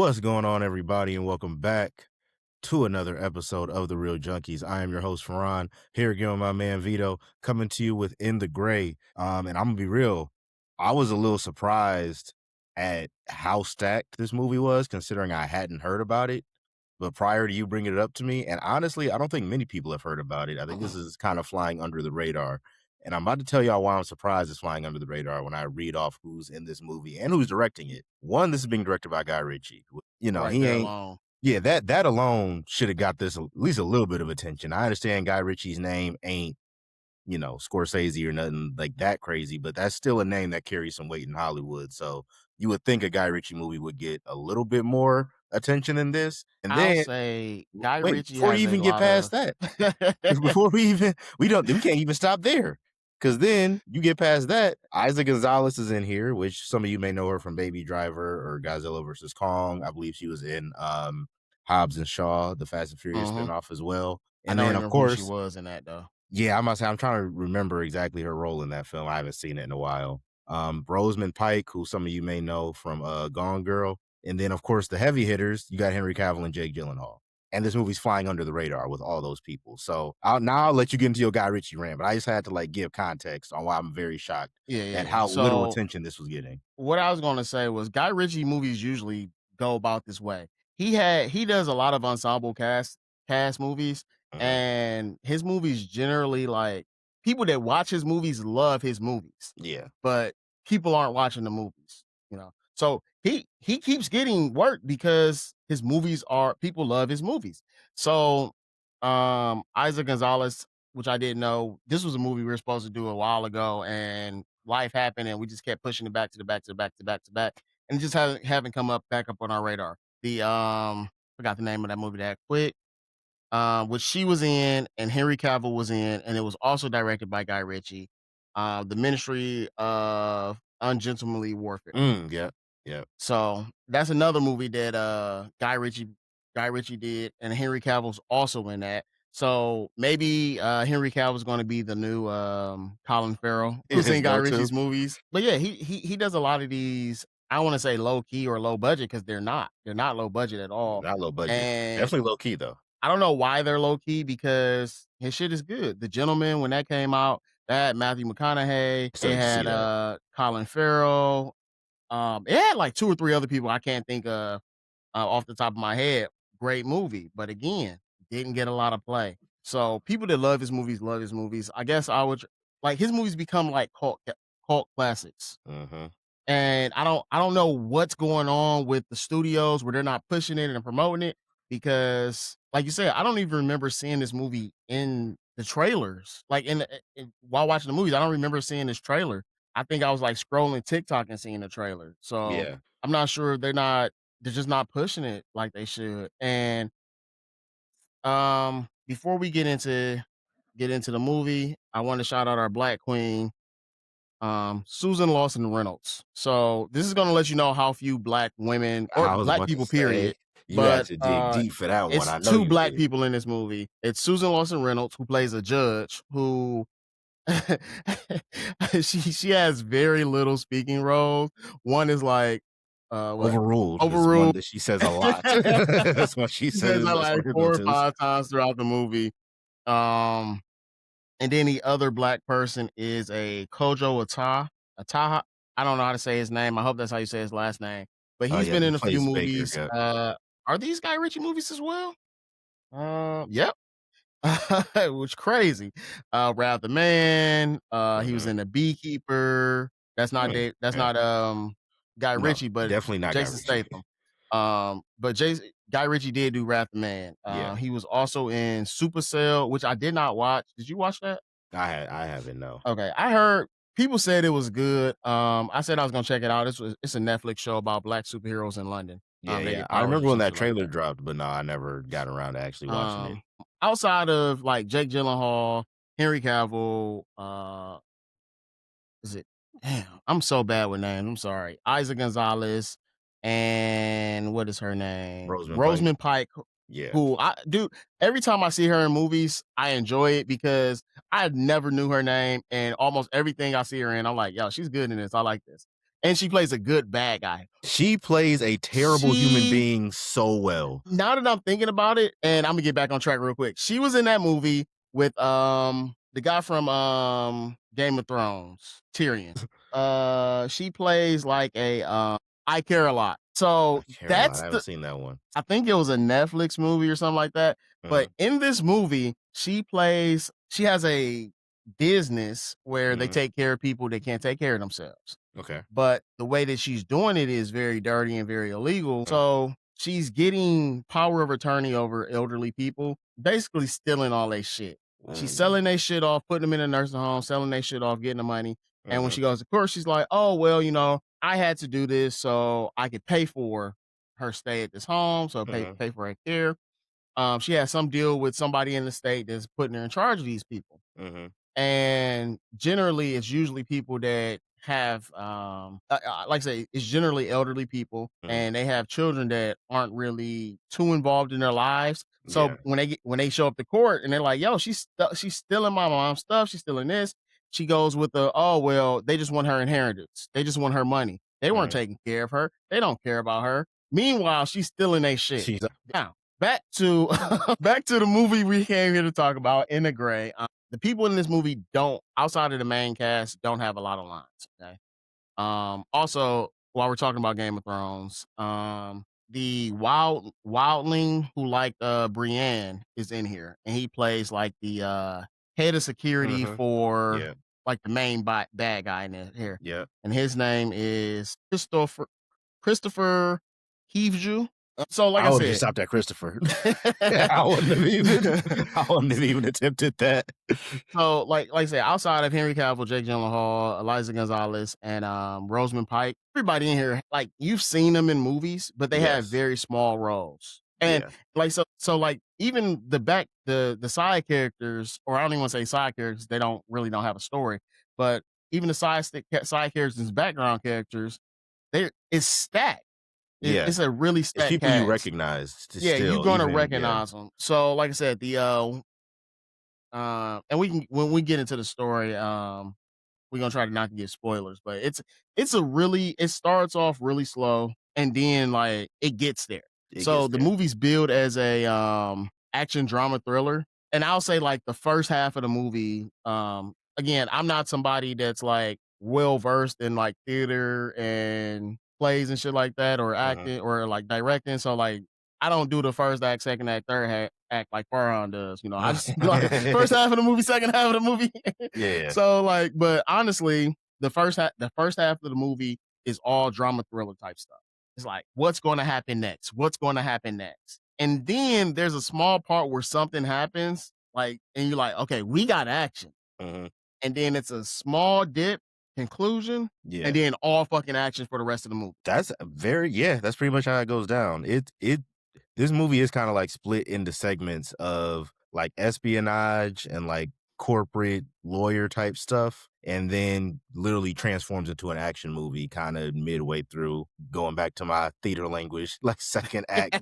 What's going on, everybody, and welcome back to another episode of The Real Junkies. I am your host, Ferran, here again with my man Vito, coming to you with In the Gray. And I'm gonna be real, I was a little surprised at how stacked this movie was, considering I hadn't heard about it. But prior to you bringing it up to me, and honestly, I don't think many people have heard about it. I think this is kind of flying under the radar. And I'm about to tell y'all why I'm surprised it's flying under the radar when I read off who's in this movie and who's directing it. One, this is being directed by Guy Ritchie. Right He there ain't, alone. yeah, that alone should have got this at least a little bit of attention. I understand Guy Ritchie's name ain't, Scorsese or nothing like that crazy, but that's still a name that carries some weight in Hollywood. So you would think a Guy Ritchie movie would get a little bit more attention than this. And I'll then say Guy wait, Ritchie before you has a even get lot past of that, before we can't even stop there. Cause then you get past that, Isa Gonzalez is in here, which some of you may know her from Baby Driver or Godzilla versus Kong. I believe she was in Hobbs and Shaw, the Fast and Furious Mhm. spinoff as well. I And don't then of remember who she course, was in that though. yeah, I must say I'm trying to remember exactly her role in that film. I haven't seen it in a while. Rosamund Pike, who some of you may know from Gone Girl. And then of course the heavy hitters, you got Henry Cavill and Jake Gyllenhaal. And this movie's flying under the radar with all those people. So I'll let you get into your Guy Ritchie rant, but I just had to give context on why I'm very shocked Yeah, yeah, at yeah. how little So attention this was getting. what I was gonna say was Guy Ritchie movies usually go about this way. He does a lot of ensemble cast movies, Mhm. and his movies generally like people that watch his movies love his movies, Yeah. but people aren't watching the movies, you know. So he keeps getting work because his movies are people love his movies. So Isaac Gonzalez, which I didn't know, this was a movie we were supposed to do a while ago, and life happened, and we just kept pushing it back to the back to the back to back to back, and it just haven't come up back up on our radar. The forgot the name of that movie that quick. Which she was in and Henry Cavill was in, and it was also directed by Guy Ritchie. The Ministry of Ungentlemanly Warfare. Yeah. Yeah. So that's another movie that Guy Ritchie did, and Henry Cavill's also in that. So maybe Henry Cavill's going to be the new Colin Farrell, Is who's his in Guy go-to? Ritchie's movies. But yeah, he does a lot of these. I want to say low key or low budget because they're not. They're not low budget at all. Not low budget. And Definitely low key though. I don't know why they're low key because his shit is good. The Gentleman, when that came out, that had Matthew McConaughey. So It you see had that. Colin Farrell. It had like 2 or 3 other people I can't think of off the top of my head. Great movie, but again, didn't get a lot of play. So people that love his movies love his movies. I guess I would like his movies become like cult classics. Mhm. And I don't know what's going on with the studios where they're not pushing it and promoting it because like you said, I don't even remember seeing this movie in the trailers. Like while watching the movies, I don't remember seeing this trailer. I think I was like scrolling TikTok and seeing the trailer. So Yeah. I'm not sure they're just not pushing it like they should. And before we get into the movie, I want to shout out our black queen, Susan Lawson Reynolds. So this is gonna let you know how few black women or I was black about to people, say, period. you had But to dig deep for that one. it's I know two you black did. people in this movie. It's Susan Lawson Reynolds who plays a judge who she has very little speaking roles. One is like what Overruled is one overruled. that she says a lot. That's what she She says that says on like her 4 or notes. 5 times throughout the movie. Um And then the other black person is a Kojo Ataha. I don't know how to say his name. I hope that's how you say his last name. But Oh he's yeah, been he in a few plays Baker. movies. Yep. Are these Guy Ritchie movies as well? Yep. Which crazy. Rap the Man. He was Mhm. in The Beekeeper. That's not Mm, Dave. That's yeah. not Guy No, Ritchie, but definitely not Guy Jason Ritchie. Statham. But Guy Ritchie did do Rap the Man. Yeah, He was also in Supercell, which I did not watch. Did you watch that? I haven't, no. Okay, I heard people said it was good. I said I was gonna check it out. It's a Netflix show about black superheroes in London. Yeah, They yeah. get I powers or remember when some that shit like trailer that. dropped, but no, I never got around to actually watching it. Um, Outside of like Jake Gyllenhaal, Henry Cavill, is it? Damn, I'm so bad with names. I'm sorry. Isa Gonzalez and what is her name? Rosamund Pike. Rosamund Pike. Yeah. Who I do every time I see her in movies, I enjoy it because I never knew her name, and almost everything I see her in, I'm like, yo, she's good in this. I like this. and she plays a good bad guy. She plays a terrible human She being so well. Now that I'm thinking about it, and I'm gonna get back on track real quick. She was in that movie with the guy from Game of Thrones, Tyrion. She plays like a I Care a Lot. I So care a lot. that's I haven't the seen that one. I think it was a Netflix movie or something like that. But Mhm, in this movie, she has a business where they mhm. take care of people that can't take care of themselves. Okay. But the way that she's doing it is very dirty and very illegal. Mm, So she's getting power of attorney over elderly people, basically stealing all their shit. She's mm, selling their shit off, putting them in a nursing home, selling their shit off, getting the money. And when mhm, she goes to court, she's like, oh, well, I had to do this so I could pay for her stay at this home, so mhm, pay for her care. She has some deal with somebody in the state that's putting her in charge of these people. mhm, And generally, it's usually people that have, like I say, it's generally elderly people, mhm. and they have children that aren't really too involved in their lives. So Yeah. when they show up to court and they're like, "Yo, she's stealing my mom's stuff. She's stealing this." She goes with the, "Oh well, they just want her inheritance. They just want her money. They weren't Mhm. taking care of her. They don't care about her. Meanwhile, she's stealing their shit." She's Now back to back to the movie we came here to talk about, In the Gray. The people in this movie don't, outside of the main cast, don't have a lot of lines. Okay. Also, while we're talking about Game of Thrones, the wildling who liked Brienne is in here, and he plays like the head of security mhm. for Yeah, like the main bad guy in here, yeah. and his name is Christopher Heavju. So, like I I would have just said, stopped at Christopher. I wouldn't have even I wouldn't have even attempted that. So, like I said, outside of Henry Cavill, Jake Gyllenhaal, Eliza Gonzalez, and Rosamund Pike, everybody in here, like you've seen them in movies, but they have Yes. very small roles. And Yeah. like like even the side characters, or I don't even want to say side characters, they don't have a story, but even the side characters and background characters, it's stacked. Yeah. It's a really It's stacked people you cast. recognize Yeah, you're still, gonna even yeah. recognize them. So, like I said, the and we can, when we get into the story, we're gonna try to not to get spoilers, but it starts off really slow and then like it gets there. It So gets the there. movie's billed as a action drama thriller. And I'll say like the first half of the movie, again, I'm not somebody that's like well versed in like theater and plays and shit like that, or Mhm. acting or like directing. So like I don't do the first act, second act, act like Farhan does. I just like first half of the movie, second half of the movie. Yeah. So like, but honestly, the first half of the movie is all drama thriller type stuff. It's like, what's going to happen next? What's going to happen next? And then there's a small part where something happens, like, and you're like, okay, we got action. Mhm. And then it's a small dip conclusion, and Yeah. then all fucking action for the rest of the movie. That's a very yeah, that's pretty much how it goes down. It this movie is kinda, like, split into segments of, like, espionage and, like, corporate lawyer type stuff, and then literally transforms into an action movie kinda midway through, going back to my theater language, like, 2nd act,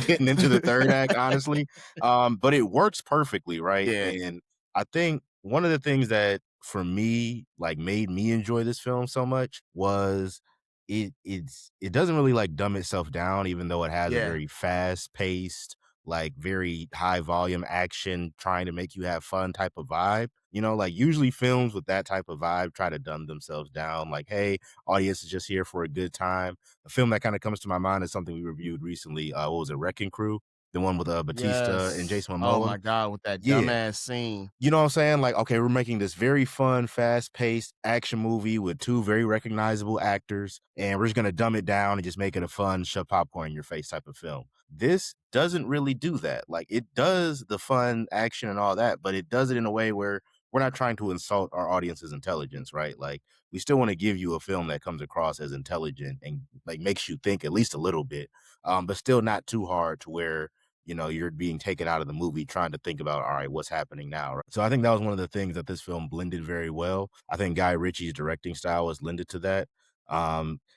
getting into the 3rd act, honestly, but it works perfectly, right? Yeah, And I think one of the things that, for me, like, made me enjoy this film so much was it doesn't really like dumb itself down, even though it has a yeah, very fast paced, like very high volume action, trying to make you have fun type of vibe. Like usually films with that type of vibe try to dumb themselves down. Like, hey, audience is just here for a good time. A film that kind of comes to my mind is something we reviewed recently. What was it, Wrecking Crew? The one with Batista and yes. Jason Oh Momoa. my god, with that Yeah, dumbass scene. you know what I'm saying? Like, okay, we're making this very fun, fast-paced action movie with two very recognizable actors, and we're just gonna dumb it down and just make it a fun, shove popcorn in your face type of film. This doesn't really do that. Like, it does the fun action and all that, but it does it in a way where we're not trying to insult our audience's intelligence, right? Like, we still want to give you a film that comes across as intelligent and like makes you think at least a little bit, but still not too hard to where you're being taken out of the movie trying to think about, all right, what's happening now? Right? So I think that was one of the things that this film blended very well. I think Guy Ritchie's directing style was lended to that.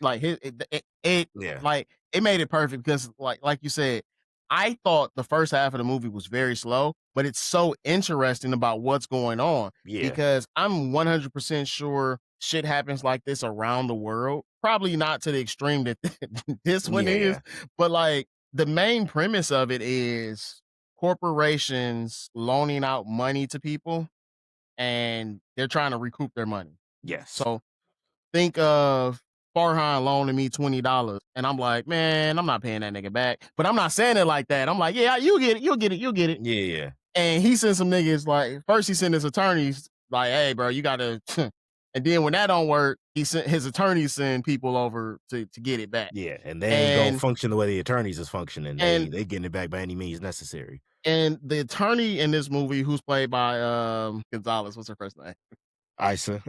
Like it Yeah, like it made it perfect because like you said, I thought the first half of the movie was very slow, but it's so interesting about what's going on yeah, because I'm 100% sure shit happens like this around the world. Probably not to the extreme that this one Yeah, is, yeah. but like the main premise of it is corporations loaning out money to people and they're trying to recoup their money. Yes. So think of Farhan loaning me $20, and I'm like, man, I'm not paying that nigga back. But I'm not saying it like that. I'm like, yeah, you get it, you'll get it, you'll get it. Yeah, yeah. And he sent some niggas like first he sent his attorneys like, hey, bro, you gotta. And then when that don't work, he sent his attorneys send people over to get it back. Yeah, and they ain't gonna And function the way the attorneys is functioning. and They getting it back by any means necessary. and the attorney in this movie, who's played by Gonzalez, what's her first name? Isa.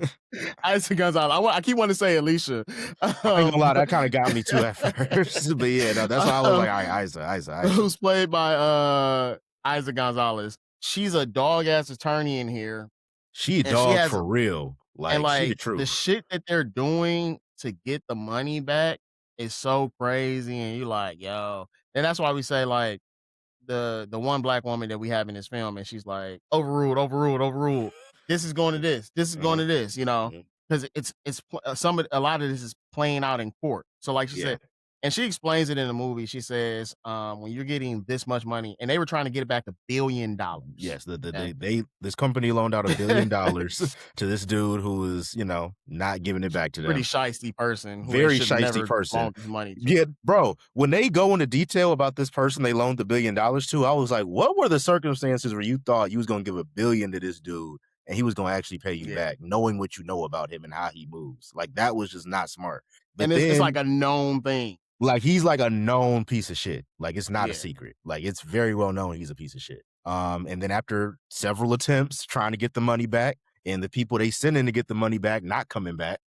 Isa Gonzalez. I keep wanting to say Alicia. I ain't gonna lie, that But kind of got me too at first. But yeah, no, that's why I was like, all right, Isa. who's played by Isa Gonzalez. She's a dog ass attorney in here, She a and she dog has for real. and Like she the like the truth. shit that they're doing to get the money back is so crazy, and you like, yo, and that's why we say like the one black woman that we have in this film, and she's like, overruled, overruled, overruled. This is going to this. This is going Mhm, to this. mhm. Because a lot of this is playing out in court. So like she Yeah. said, and she explains it in the movie. She says, when you're getting this much money, and they were trying to get it back $1 billion. Yes, Okay. they this company loaned out $1 billion to this dude who is, not giving it back to Pretty them. shisty person who they Very should have shisty never person. loaned his money to. Yeah, bro, when they go into detail about this person they loaned $1 billion to, I was like, what were the circumstances where you thought you was gonna give $1 billion to this dude and he was gonna actually pay you Yeah. back, knowing what you know about him and how he moves? Like that was just not smart. But And it's like then a known thing. like he's like a known piece of shit. Like it's not a Yeah. secret. Like it's very well known he's a piece of shit. And then after several attempts trying to get the money back and the people they send in to get the money back not coming back,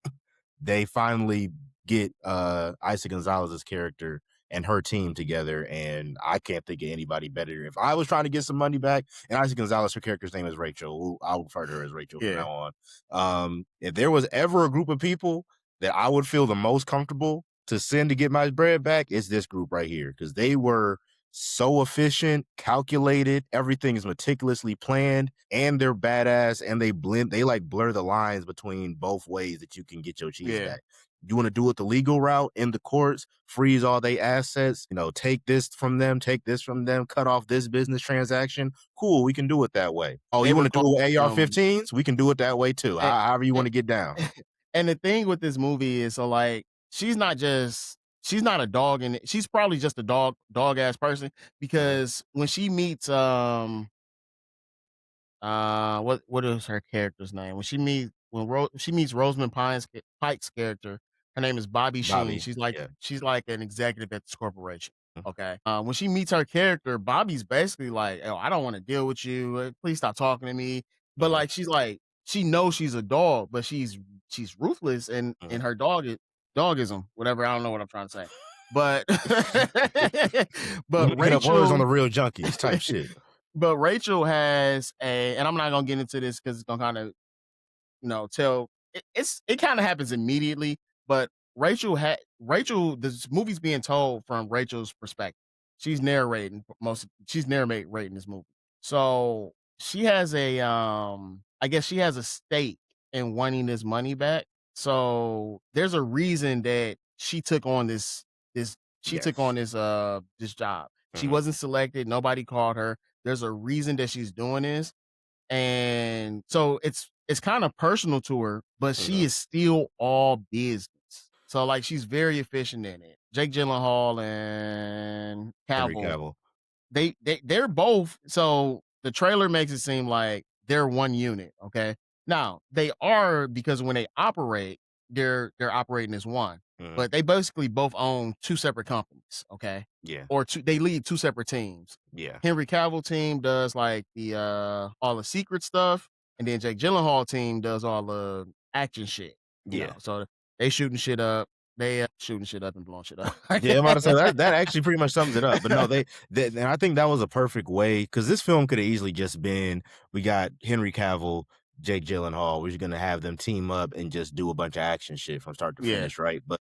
they finally get Isa Gonzalez's character and her team together, and I can't think of anybody better. If I was trying to get some money back, and Isa Gonzalez, her character's name is Rachel. I'll refer to her as Rachel from Yeah. now on. If there was ever a group of people that I would feel the most comfortable to send to get my bread back, it's this group right here because they were so efficient, calculated, everything is meticulously planned, and they're badass, and they like blur the lines between both ways that you can get your cheese Yeah. back. You want to do it the legal route in the courts, freeze all their assets, take this from them, cut off this business transaction. Cool, we can do it that way. Oh, They you were want to called, do it with AR-15s? We can do it that way too. and However you want and to get down. and the thing with this movie is so like she's not a dog and she's probably just a dog ass person Mhm. because when she meets what is her character's name? She meets Rosamund Pike's character, her name is Bobby Sheen. Bobby, She's yeah. like an executive at this corporation. Mhm. Okay. When she meets her character, Bobby's basically like, "Oh, I don't want to deal with you. Please stop talking to me." But Mhm. like, she's like, she knows she's a dog, but she's ruthless and Mhm. in her dogism, whatever. I don't know what I'm trying to say, but We but making up words on the Rachel real junkies type shit. but Rachel has and I'm not gonna get into this because it's gonna kind of tell it kind of happens immediately, but Rachel this movie's being told from Rachel's perspective. She's narrating this movie. So she has I guess she has a stake in wanting this money back. So there's a reason that this she took on Yes. this job. She Mhm. wasn't selected, nobody called her. There's a reason that she's doing this. And so it's kind of personal to her, but she Mhm. is still all business. So like she's very efficient in it. Jake Gyllenhaal and Henry Cavill, Cavill. they're both. So the trailer makes it seem like they're one unit. Okay, now they are because when they operate, they're operating as one, Mhm. but they basically both own two separate companies. Okay, Yeah. or they lead two separate teams. Yeah. Henry Cavill team does like the all the secret stuff, and then Jake Gyllenhaal team does all the action shit. Yeah. So they shooting shit up, they shooting shit up and blowing shit up. Yeah, I'm about to say that actually pretty much sums it up. But no, and I think that was a perfect way because this film could have easily just been we got Henry Cavill, Jake Gyllenhaal. We're just gonna have them team up and just do a bunch of action shit from start to Yeah, finish, right? But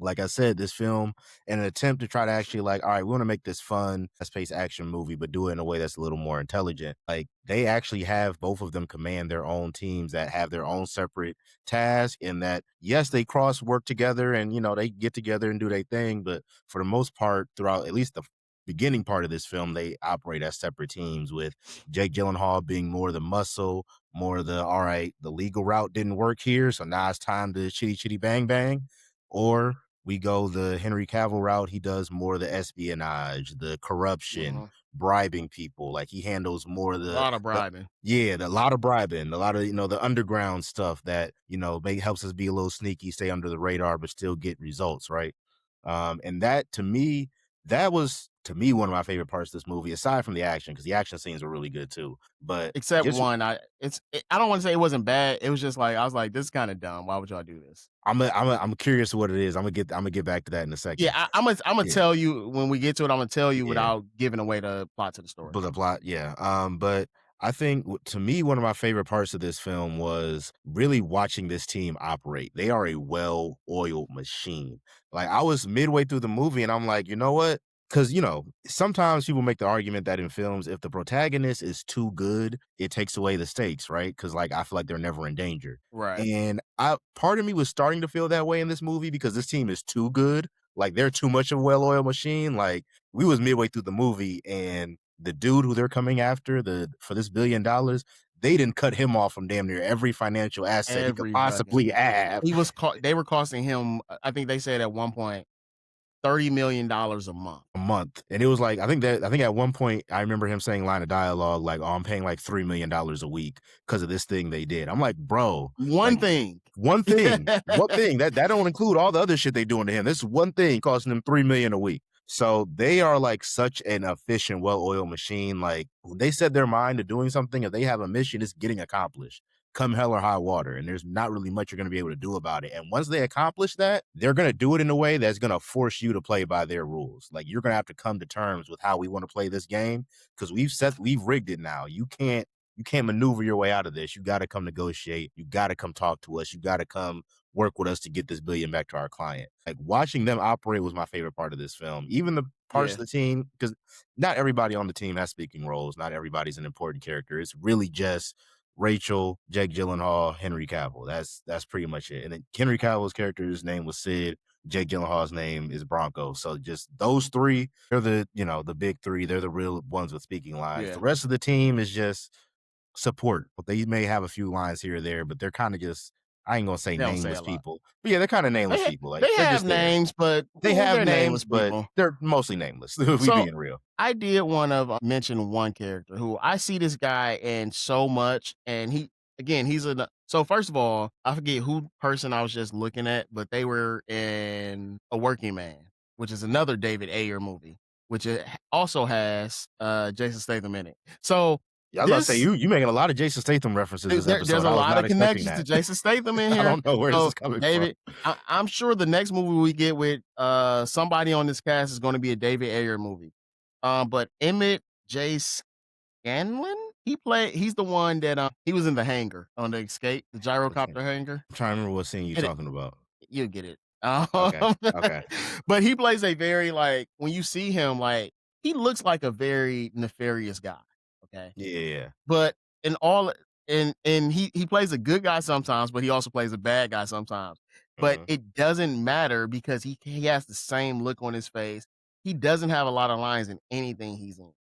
Like I said, this film, in an attempt to try to actually like, all right, we want to make this fun, fast-paced action movie, but do it in a way that's a little more intelligent. Like they actually have both of them command their own teams that have their own separate tasks, and that yes, they cross work together and they get together and do their thing, but for the most part, throughout at least the beginning part of this film, they operate as separate teams with Jake Gyllenhaal being more the muscle, more the all right, the legal route didn't work here, so now it's time to chitty chitty bang bang. Or we go the Henry Cavill route. He does more of the espionage, the corruption, Mhm. bribing people. Like he handles more of A lot of the bribing. yeah, the lot of bribing, a lot of the underground stuff that helps us be a little sneaky, stay under the radar, but still get results, right? And that to me, that was to me one of my favorite parts of this movie, aside from the action, because the action scenes are really good too. But Except just one, I don't wanna say it wasn't bad, it was just like, I was like, "This is kinda dumb. Why would y'all do this?" I'm curious what it is. I'm gonna get back to that in a Yeah, second. Imma Yeah. tell you when we get to it, Imma tell you Yeah. without giving away the plot to the story. But the plot, yeah. But I think to me, one of my favorite parts of this film was really watching this team operate. They are a well-oiled machine. Like I was midway through the movie and I'm like, you know what? Because sometimes people make the argument that in films, if the protagonist is too good, it takes away the stakes, right? Because like I feel like they're never in danger. Right. And I part of me was starting to feel that way in this movie because this team is too good. Like they're too much of a well-oiled machine. Like we was midway through the movie and the dude who they're coming after for this $1 billion, they didn't cut him off from damn near every financial asset he could Everybody. possibly have They were costing him, I think they said at one point, $30 million a month. a month. And it was like, I think at one point I remember him saying line of dialogue like, "Oh, I'm paying like $3 million a week because of this thing they did." I'm like, bro, One like thing. one thing that don't include all the other shit they doing to him. This one thing costing them 3 million a week. So they are like such an efficient, well-oiled machine. Like when they set their mind to doing something, if they have a mission, it's getting accomplished. Come hell or high water, and there's not really much you're going to be able to do about it. And once they accomplish that, they're going to do it in a way that's going to force you to play by their rules. Like you're going to have to come to terms with how we want to play this game because we've rigged it now. You can't maneuver your way out of this. You got to come negotiate. You got to come talk to us. You got to come work with us to get this billion back to our client. Like watching them operate was my favorite part of this film. Even the parts of Yeah. the team, because not everybody on the team has speaking roles. Not everybody's an important character. It's really just Rachel, Jake Gyllenhaal, Henry Cavill. That's pretty much it. And then Henry Cavill's character's name was Sid. Jake Gyllenhaal's name is Bronco. So just those three, they're the big three. They're the real ones with speaking lines. The Yeah. rest of the team is just support. But they may have a few lines here or there, but they're kind of just I ain't gonna say They don't say nameless a lot. people. But yeah, they're kind of nameless people. Like They they're have just there. names, but, They have they're names, nameless but people. they're mostly nameless, if we So, being real. I did wanna mention one character who I see this guy in so much, and he's in so first of all, I forget who person I was just looking at, but they were in A Working Man, which is another David Ayer movie, which it also has, Jason Statham in it. So, Yeah, I was about to say this you making a lot of Jason Statham references this there's episode. a I was lot not of expecting connections to that. Jason Statham in I here. don't know where this So, is coming from. David, I'm sure the next movie we get with, somebody on this cast is gonna be a David Ayer movie. But Emmett J. Scanlon, he's the one that, he was in The Hangar on the Escape, the Okay. gyrocopter hangar. I'm trying to remember what scene you're And talking about. you'll get it. Okay. Okay. But he plays a very, like when you see him, like, he looks like a very nefarious guy, okay? Yeah, yeah, yeah. But in all and he plays a good guy sometimes, but he also plays a bad guy sometimes. But Mhm. it doesn't matter because he has the same look on his face. He doesn't have a lot of lines in anything he's in,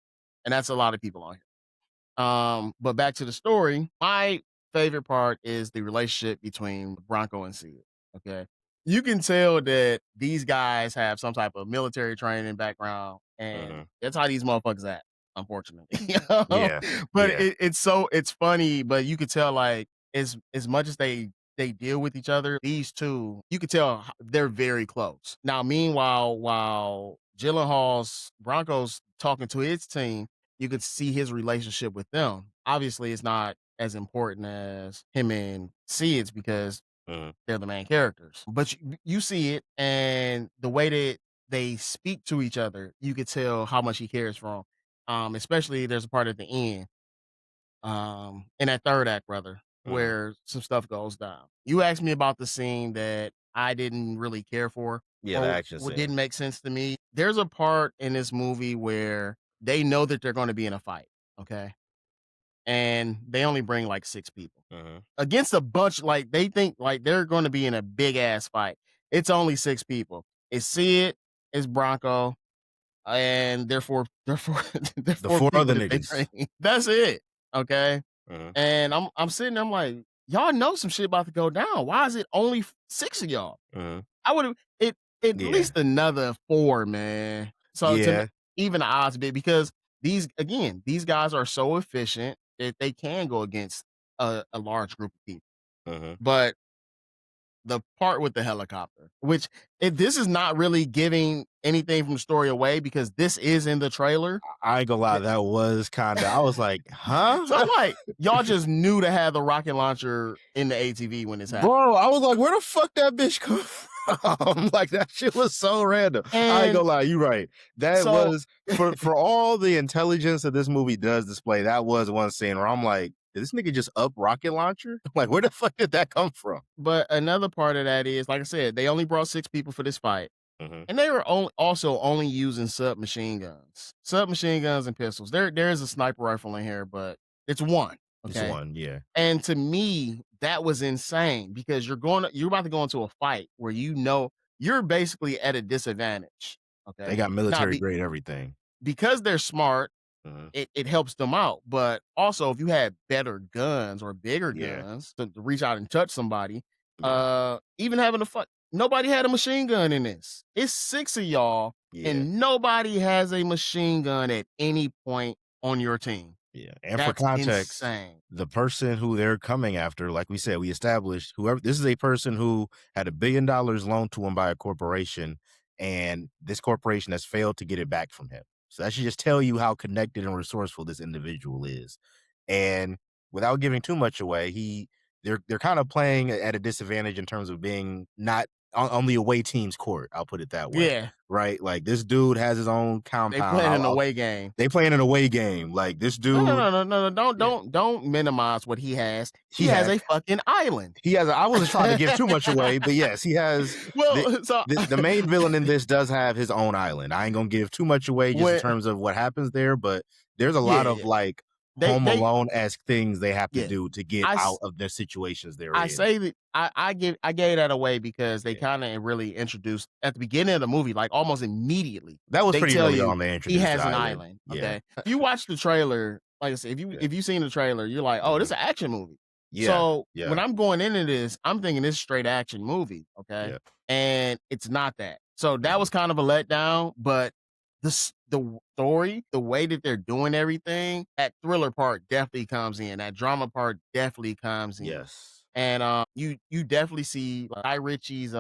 and that's a lot of people on here. But back to the story, my favorite part is the relationship between Bronco and Sid. Okay. You can tell that these guys have some type of military training background, and Mhm. that's how these motherfuckers act, unfortunately. Yeah. But Yeah. it's funny, but you could tell like as much as they deal with each other, these two, you could tell they're very close. Now, meanwhile, while Gyllenhaal's Broncos talking to his team, you could see his relationship with them. Obviously, it's not as important as him and Sid's because Mhm. they're the main characters. But you see it, and the way that they speak to each other, you could tell how much he cares for him. Especially there's a part at the end, in that third act, rather, Mhm. where some stuff goes down. You asked me about the scene that I didn't really care for Yeah, the or action what scene. didn't make sense to me. There's a part in this movie where they know that they're gonna be in a fight, okay? And they only bring, like, 6 people. Mhm, Against a bunch like, they think, like, they're gonna be in a big ass fight. It's only 6 people. It's Sid, it's Bronco, and therefore therefore the therefore 4 other people that they niggas. bring. That's it, okay? Mhm, And I'm sitting there, I'm like, "Y'all know some shit about to go down. Why is it only 6 of y'all?" mhm. I would've it at Yeah. least another 4, man. So to m Yeah, even the odds bit because these guys are so efficient that they can go against a large group of people. mhm. But the part with the helicopter, which this is not really giving anything from the story away because this is in the trailer. I ain't gonna lie, Th that was kinda I was like, So "Huh?" I'm like, y'all just knew to have the rocket launcher in the ATV when this happened. Bro, I was like, "Where the fuck that bitch come from?" Like, that shit was so random. I ain't And gonna lie, you right. That so was for all the intelligence that this movie does display, that was one scene where I'm like, "Did this nigga just up rocket launcher? Like, where the fuck did that come from?" but another part of that is, like I said, they only brought 6 people for this fight. Mhm. And they were also only using submachine guns and pistols. There is a sniper rifle in here, but it's one, Just okay? one, yeah. And to me, that was insane because you're about to go into a fight where you know you're basically at a disadvantage, They okay? got Now military grade everything. because they're smart, Mhm. it helps them out, but also if you had better guns or bigger Yeah, guns to reach out and touch somebody, yeah, even having a fuck nobody had a machine gun in this. It's 6 of y'all, yeah. and nobody has a machine gun at any point on your team. Yeah, and for That's context, insane. the person who they're coming after, like we said, we established whoever this is a person who had $1 billion loaned to him by a corporation, and this corporation has failed to get it back from him. So that should just tell you how connected and resourceful this individual is. And without giving too much away, they're kind of playing at a disadvantage in terms of being not on the away team's court. I'll put it that way, Yeah, right? Like this dude has his own they compound. playing an away game. They playing an away game. Like this No, no, dude, no, no, no, no, yeah, don't minimize what he has. He he has has a fucking island. he has. I wasn't trying to give too much away, but yes, he has the. Well, so The main villain in this does have his own island. I ain't gonna give too much away just in when terms of what happens there, but there's a yeah, lot of yeah. like Home They Alone-esque things they have to yeah. do to get I out s of the situations they're I in. say that I gave that away because they Yeah. kinda really introduced at the beginning of the movie, like, almost immediately, That was they pretty tell early you on they he introduced the has an island. island, Yeah. okay? If you watch the trailer, like I said, Yeah. if you've seen the trailer, you're like, "Oh, this Mhm. is an action movie." Yeah. So, when Yeah. I'm going into this, I'm thinking this straight action movie, okay? Yeah. And it's not that. So, that Mhm. was kind of a letdown, but the story, the way that they're doing everything, that thriller part definitely comes in, that drama part definitely comes in. Yes. And, you definitely see like, Guy Ritchie's,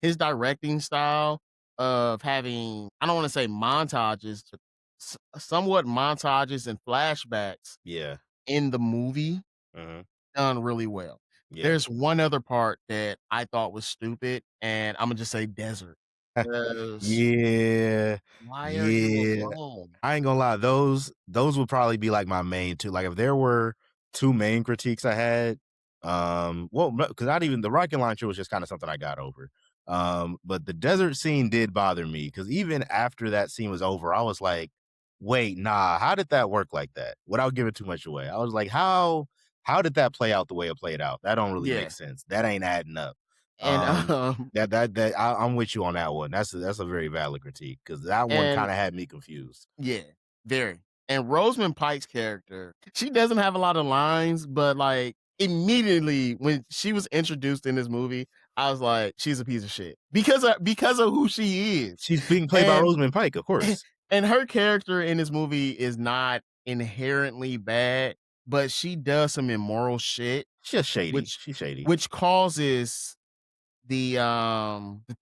his directing style of having I don't wanna say montages, but somewhat montages and flashbacks Yeah. in the movie Mhm. done really well. Yeah. There's one other part that I thought was stupid, and Imma just say desert. 'Cause Yeah. why are you Yeah. alone? I ain't gonna lie, those would probably be, like, my main 2. Like, if there were 2 main critiques I had, well, because not even the rocket launcher was just kinda something I got over. But the desert scene did bother me because even after that scene was over, I was like, "Wait, nah, how did that work like that?" Without giving too much away. I was like, how did that play out the way it played out? That don't really make Yeah, sense. That ain't adding up." and, Um, I'm with you on that one. That's a very valid critique because that one and kinda had me confused. yeah, very. And Rosamund Pike's character, she doesn't have a lot of lines, but like immediately when she was introduced in this movie, I was like, she's a piece of shit because of who she is. She's being played by And Rosamund Pike, of course. and her character in this movie is not inherently bad, but she does some immoral shit, She's just shady. which She's shady. which causes the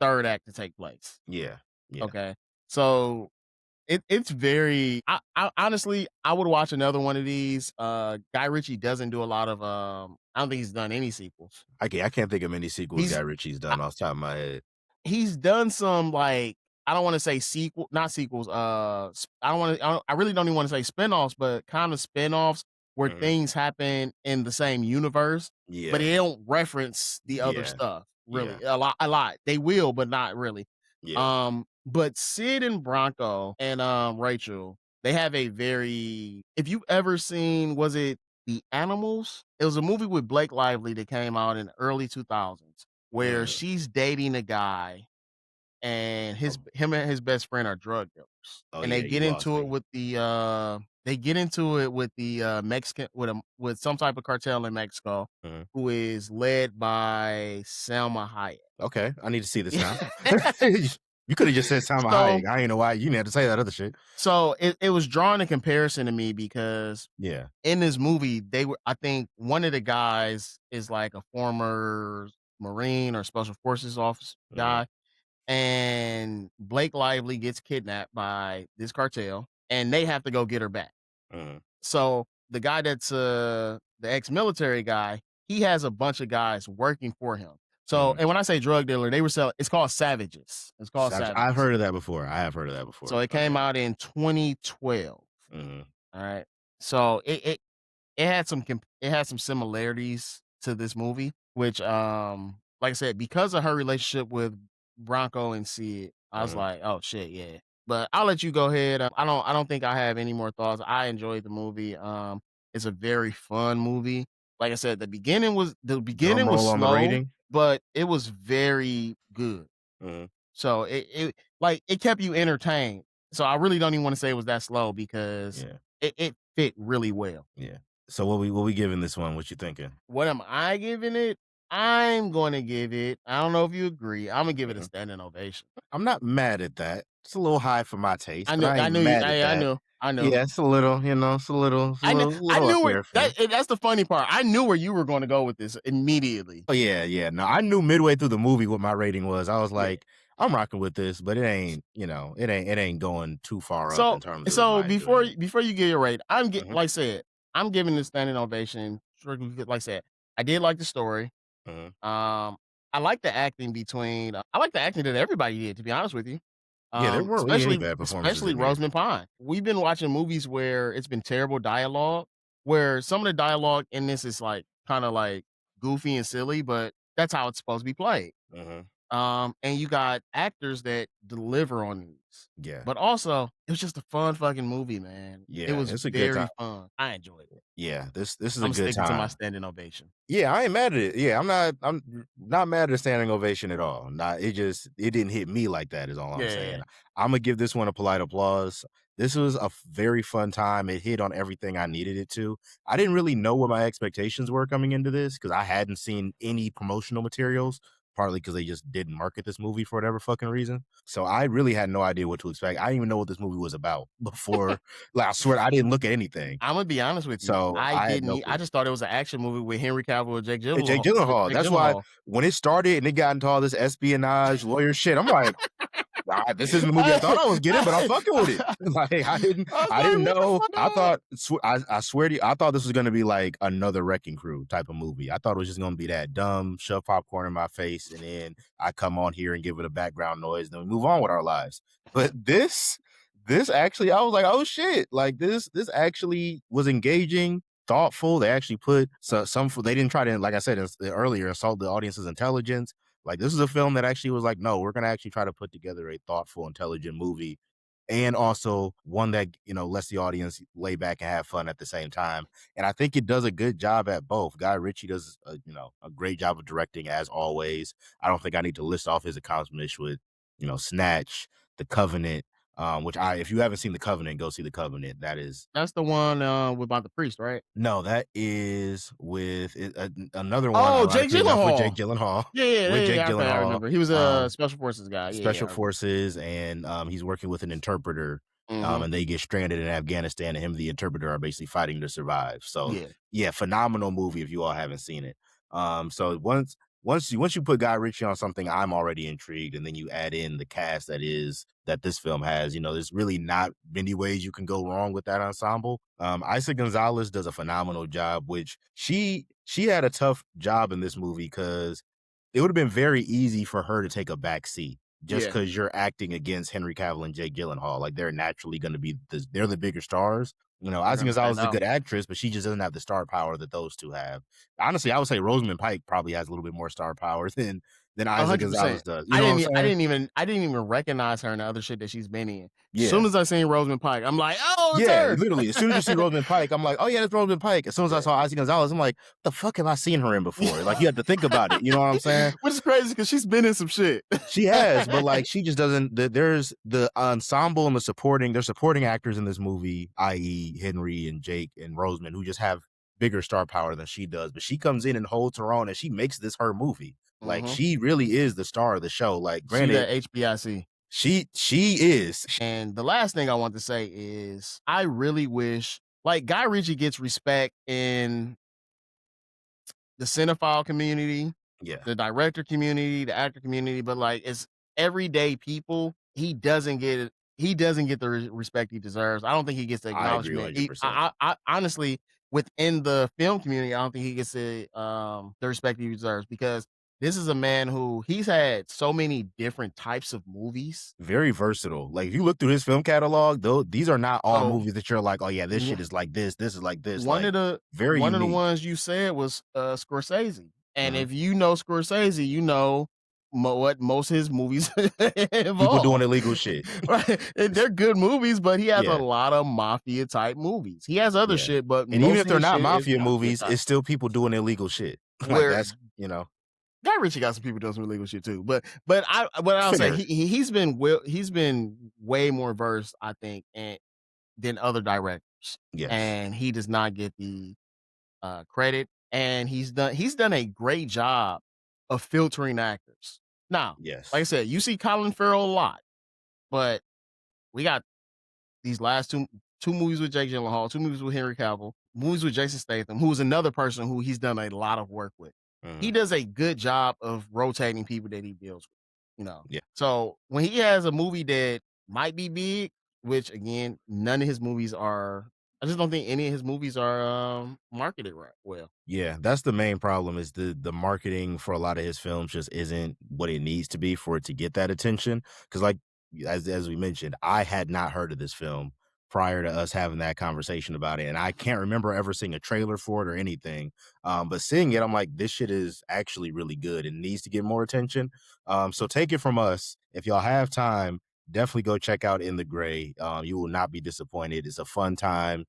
third act to take place. Yeah. Yeah. Okay. So it's very I honestly, I would watch another one of these. Guy Ritchie doesn't do a lot of, I don't think he's done any sequels. I can't think of many sequels Guy He's Ritchie's I done off the top of my head. he's done some, like, I don't wanna say not sequels, I really don't even wanna say spinoffs, but kinda spinoffs where Mhm. things happen in the same universe. but Yeah. they don't reference the other Yeah. stuff Yeah. really. A lot. They will, but not really. Yeah. But Sid and Bronco and Rachel, they have a very if you've ever seen was it The Animals? It was a movie with Blake Lively that came out in the early 2000s where Mm. she's dating a guy and Oh, him and his best friend are drug dealers. oh And yeah, you lost me. they get into it with the Mexican with some type of cartel in Mexico Mhm. who is led by Selma Hayek. Okay, I need to see this now. You coulda just said Salma so Hayek. I ain't know why you didn't have to say that other shit. so it was drawing a comparison to me because Yeah. in this movie they were I think one of the guys is like a former Marine or special forces officer Mhm. guy. And Blake Lively gets kidnapped by this cartel, and they have to go get her back. Mhm. So the guy that's the ex-military guy, he has a bunch of guys working for him. So, Mhm. and when I say drug dealer, they were selling. It's called Savages. It's called Savage. I've Savages. heard of that before. I have heard of that So before. it came Okay. out in 2012. Mhm. All right. So it had some similarities to this movie, which like I said, because of her relationship with Bronco and Sid, I was Mhm. like, oh shit, yeah. But I'll let you go ahead. I don't think I have any more thoughts. I enjoyed the movie. It's a very fun movie. Like I said, the Drum beginning was roll on the slow, rating. but it was very good. Mhm. So it kept you entertained. So I really don't even want to say it was that slow because Yeah. it fit really well. Yeah. So what we giving this one? What you thinking? What am I giving it? I'm gonna give it I don't know if you agree, Imma give it a Mhm. standing ovation. I'm not mad at that. It's a little high for my taste, I but knew I I ain't knew you mad at I that. knew, I knew. Yeah, it's a little, it's a little, I little up knew where there for me. that's the funny part. I knew where you were gonna go with this immediately. Oh yeah, yeah. No, I knew midway through the movie what my rating was. I was Yeah. like, I'm rocking with this, but it ain't, it ain't going too far up So in terms of so my enjoyment. before you get your rate, Mhm. like I said, I'm giving this standing ovation strictly because like I said, I did like the story. Mhm. Um, I like the acting I like the acting that everybody did, to be honest with you. Yeah, there weren't really any Especially bad performances especially in here. Rosamund Pine. We've been watching movies where it's been terrible dialogue, where some of the dialogue in this is like kinda like goofy and silly, but that's how it's supposed to be played. Mhm. And you got actors that deliver on these. Yeah. But also, it was just a fun fucking movie, man. It Yeah, was it's a good very time. fun. I enjoyed it. Yeah, this is a I'm good sticking to my time. standing ovation. Yeah, I ain't mad at it. Yeah, I'm not mad at a standing ovation at all. Not it didn't hit me like that is all I'm Yeah. saying. Imma give this one a polite applause. This was a very fun time. It hit on everything I needed it to. I didn't really know what my expectations were coming into this because I hadn't seen any promotional materials, partly because they just didn't market this movie for whatever fucking reason. So I really had no idea what to expect. I didn't even know what this movie was about before. Like I swear I didn't look at anything. Imma be honest with you. So I had no I clue. just thought it was an action movie with Henry Cavill and And Jake Gyllenhaal. Jake That's why Gyllenhaal. when it started and it got into all this espionage lawyer shit, I'm like, this isn't the movie I thought I was getting, but I'm fucking with it. Like I was I like, didn't "What the know. fuck?" I thought, I swear to you, I thought this was gonna be like another Wrecking Crew type of movie. I thought it was just gonna be that dumb, shove popcorn in my face, and then I come on here and give it a background noise, and then we move on with our lives. But this actually, I was like, oh shit, like this actually was engaging, thoughtful. They actually put some. They didn't try to, like I said earlier, assault the audience's intelligence. Like this is a film that actually was like, no, we're gonna actually try to put together a thoughtful, intelligent movie, and also one that lets the audience lay back and have fun at the same time. And I think it does a good job at both. Guy Ritchie does a great job of directing as always. I don't think I need to list off his accomplishments with Snatch, The Covenant. Which if you haven't seen The Covenant, go see The Covenant. That is That's the one, with about the priest, right? no, that is with another one, Oh, Jake ironically enough, with Gyllenhaal. Jake Gyllenhaal. Yeah, yeah, With yeah, Jake yeah, okay, I Gyllenhaal, remember. He was a um, special forces guy. Yeah, yeah, special I remember. forces, and he's working with an interpreter, Mhm. and they get stranded in Afghanistan, and him and the interpreter are basically fighting to survive. So, Yeah. yeah, phenomenal movie if you all haven't seen it. So once you put Guy Ritchie on something, I'm already intrigued, and then you add in the cast that this film has. There's really not many ways you can go wrong with that ensemble. Isa Gonzalez does a phenomenal job, which she had a tough job in this movie because it would have been very easy for her to take a back seat just Yeah. because you're acting against Henry Cavill and Jake Gyllenhaal. Like they're naturally going to be they're the bigger stars. You know, They're Ozzy gonna say Gonzalez is a no. good actress, but she just doesn't have the star power that those two have. Honestly, I would say Rosamund Pike probably has a little bit more star power than Isaac Gonzalez 100%. does. You know what I'm saying? I didn't even recognize her in the other shit that she's been in. As soon Yeah. as I seen Rosamund Pike, I'm like, "Oh, it's Yeah, her." literally. As soon as you see Rosamund Pike, I'm like, "Oh yeah, that's Rosamund Pike." As soon as I Yeah. saw Ozzy Gonzalez, I'm like, "The fuck have I seen her in before?" Like you have to think about it. You know what I'm saying? Which is crazy because she's been in some shit. She has, but like she just doesn't. There's the ensemble and the supporting. There's supporting actors in this movie, i.e., Henry and Jake and Rosamund, who just have bigger star power than she does. But she comes in and holds her own, and she makes this her movie. Like Mhm. she really is the star of the show. Like, She granted, that HBIC. she is. And the last thing I want to say is I really wish like Guy Ritchie gets respect in the cinephile community, Yeah, the director community, the actor community, but like it's everyday people, he doesn't get the respect he deserves. I don't think he gets the I agree acknowledgement. 100%. I honestly within the film community, I don't think he gets the respect he deserves because this is a man who he's had so many different types of movies. Very versatile. Like if you look through his film catalog, though, these are not all So movies that you're like, oh yeah, this shit is like this. This is like this. one Like of the very unique. ones you said was, Scorsese, and Mhm. if you know Scorsese, you know what most of his movies People doing involve, illegal shit. right? And they're good movies, but he has a Yeah. lot of mafia type movies. He has other Yeah. shit, but And even most if of they're his not shit is mafia mafia movies, type. it's still people doing illegal shit. Like Where that's, you know, Guy Ritchie got some people doing some illegal shit too, but what I'll say, fair. he's been way more versed, I think, and than other directors, Yes. and he does not get the credit, and he's done a great job of filtering actors. Now, like I Yes. said, you see Colin Farrell a lot, but we got these last two movies with Jake Gyllenhaal, two movies with Henry Cavill, movies with Jason Statham, who's another person who he's done a lot of work with. He Mhm. does a good job of rotating people that he deals with, you know. Yeah. So when he has a movie that might be big, which again, none of his movies are. I just don't think any of his movies are marketed right well. Yeah, that's the main problem is the marketing for a lot of his films just isn't what it needs to be for it to get that attention. Because like as we mentioned, I had not heard of this film prior to us having that conversation about it, and I can't remember ever seeing a trailer for it or anything. But seeing it, I'm like, this shit is actually really good and needs to get more attention. So take it from us. If y'all have time, definitely go check out In the Gray. You will not be disappointed. It's a fun time.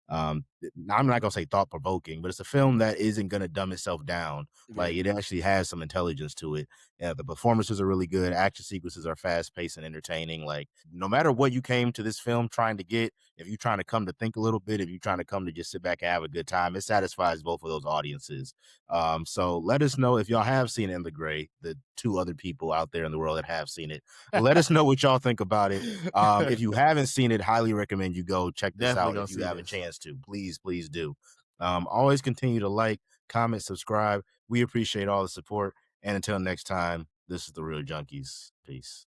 I'm not gonna say thought provoking, but it's a film that isn't gonna dumb itself down. Yeah. Like it actually has some intelligence to it. Yeah, the performances are really good. Action sequences are fast paced and entertaining. Like no matter what you came to this film trying to get, if you're trying to come to think a little bit, if you're trying to come to just sit back and have a good time, it satisfies both of those audiences. So let us know if y'all have seen In the Gray, the two other people out there in the world that have seen it. Let us know what y'all think about it. If you haven't seen it, highly recommend you go check this Definitely out go if you see have a this. chance to. Please, please do. Always continue to like, comment, subscribe. We appreciate all the support. And until next time, this is the Real Junkies. Peace.